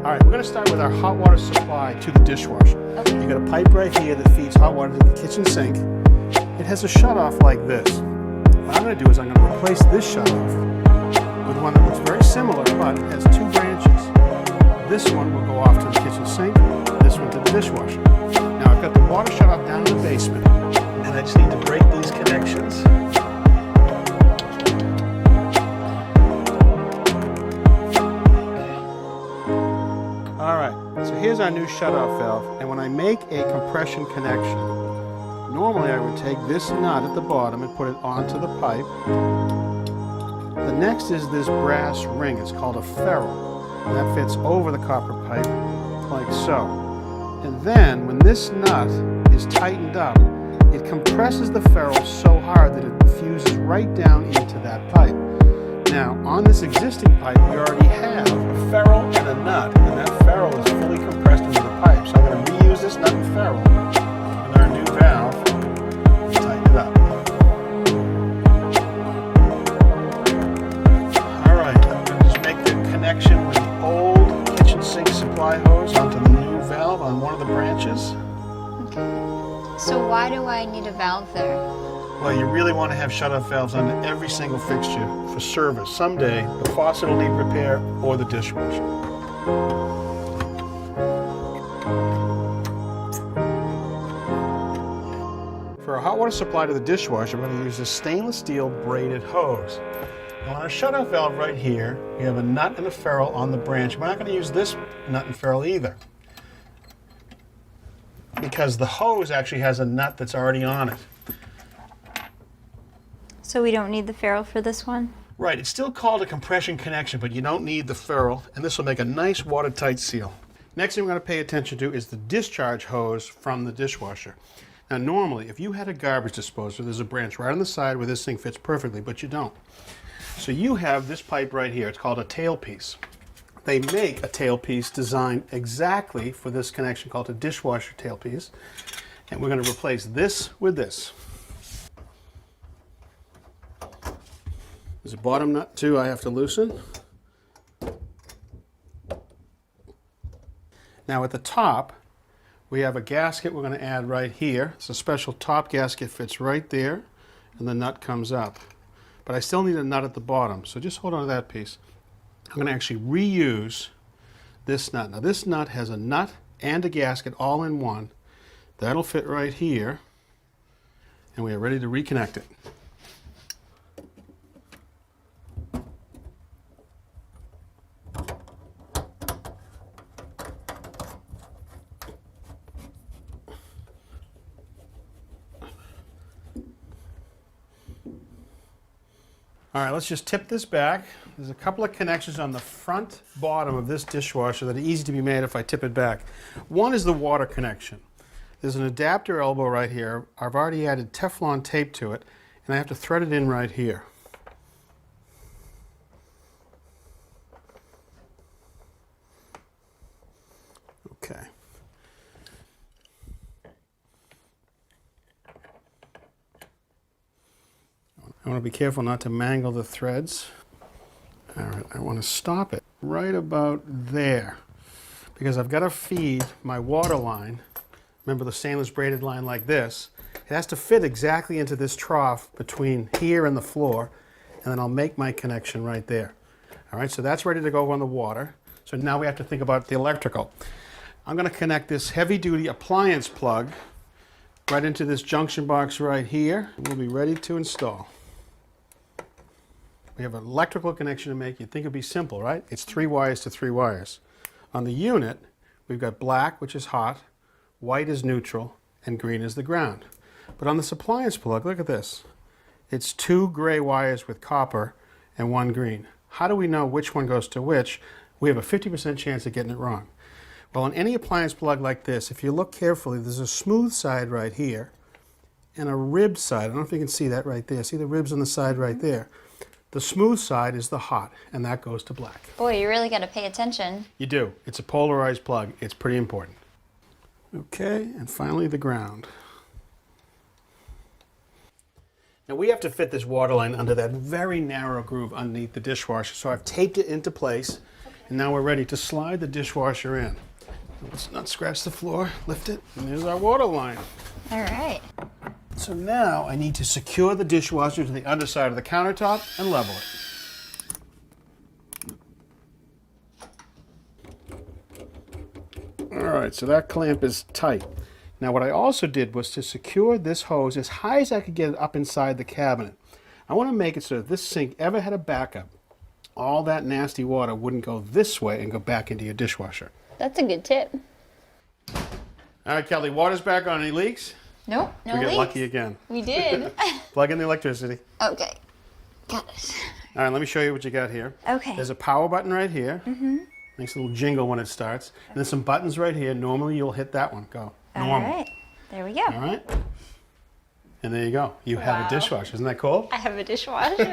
All right, we're going to start with our hot water supply to the dishwasher. Okay. You got a pipe right here that feeds hot water to the kitchen sink. It has a shutoff like this. What I'm going to do is I'm going to replace this shutoff with one that looks very similar but has two branches. This one will go off to the kitchen sink, this one to the dishwasher. Now I've got the water shutoff down in the basement, and I just need to break these connections. All right, so here's our new shutoff valve, and when I make a compression connection, normally I would take this nut at the bottom and put it onto the pipe. The next is this brass ring. It's called a ferrule, and that fits over the copper pipe like so. And then when this nut is tightened up, it compresses the ferrule so hard that it fuses right down into that pipe. Now, on this existing pipe, we already have a ferrule and a nut, and that ferrule is fully compressed into the pipe. So I'm going to reuse this nut and ferrule with our new valve and tighten it up. All right, I'm going to just make the connection with the old kitchen sink supply hose onto the new valve on one of the branches. Okay. So why do I need a valve there? Well, you really want to have shutoff valves under every single fixture for service. Someday, the faucet will need repair or the dishwasher. For a hot water supply to the dishwasher, we're going to use this stainless steel braided hose. Now, on our shutoff valve right here, we have a nut and a ferrule on the branch. We're not going to use this nut and ferrule either, because the hose actually has a nut that's already on it. So we don't need the ferrule for this one? Right, it's still called a compression connection, but you don't need the ferrule, and this will make a nice watertight seal. Next thing we're going to pay attention to is the discharge hose from the dishwasher. Now normally, if you had a garbage disposer, there's a branch right on the side where this thing fits perfectly, but you don't. So you have this pipe right here. It's called a tailpiece. They make a tailpiece designed exactly for this connection called a dishwasher tailpiece, and we're going to replace this with this. There's a bottom nut too I have to loosen. Now at the top, we have a gasket we're going to add right here. It's a special top gasket, fits right there, and the nut comes up. But I still need a nut at the bottom, so just hold on to that piece. I'm going to actually reuse this nut. Now this nut has a nut and a gasket all in one. That'll fit right here, and we are ready to reconnect it. All right, let's just tip this back. There's a couple of connections on the front bottom of this dishwasher that are easy to be made if I tip it back. One is the water connection. There's an adapter elbow right here. I've already added Teflon tape to it, and I have to thread it in right here. Okay. I want to be careful not to mangle the threads. All right, I want to stop it right about there, because I've got to feed my water line. Remember the stainless braided line like this? It has to fit exactly into this trough between here and the floor, and then I'll make my connection right there. All right, so that's ready to go on the water. So now we have to think about the electrical. I'm going to connect this heavy-duty appliance plug right into this junction box right here. We'll be ready to install. We have an electrical connection to make. You'd think it'd be simple, right? It's 3 wires to 3 wires. On the unit, we've got black, which is hot, white is neutral, and green is the ground. But on this appliance plug, look at this. It's 2 gray wires with copper and 1 green. How do we know which one goes to which? We have a 50% chance of getting it wrong. Well, on any appliance plug like this, if you look carefully, there's a smooth side right here and a rib side. I don't know if you can see that right there. See the ribs on the side right there? The smooth side is the hot, and that goes to black. Boy, you really got to pay attention. You do. It's a polarized plug. It's pretty important. Okay, and finally the ground. Now we have to fit this water line under that very narrow groove underneath the dishwasher, so I've taped it into place. Now we're ready to slide the dishwasher in. Let's not scratch the floor. Lift it, and there's our water line. All right. So now I need to secure the dishwasher to the underside of the countertop and level it. All right, so that clamp is tight. Now what I also did was to secure this hose as high as I could get it up inside the cabinet. I want to make it so if this sink ever had a backup, all that nasty water wouldn't go this way and go back into your dishwasher. That's a good tip. All right, Kelly, water's back on. Any leaks? Nope, no We leaks. get lucky again. We did. Plug in the electricity. Okay, got it. All right, let me show you what you got here. Okay. There's a power button right here. Mm-hmm. Makes a little jingle when it starts. And there's some buttons right here. Normally you'll hit that one. Go. Normal. All right, there we go. All right. And there you go. You have Wow. a dishwasher. Isn't that cool? I have a dishwasher.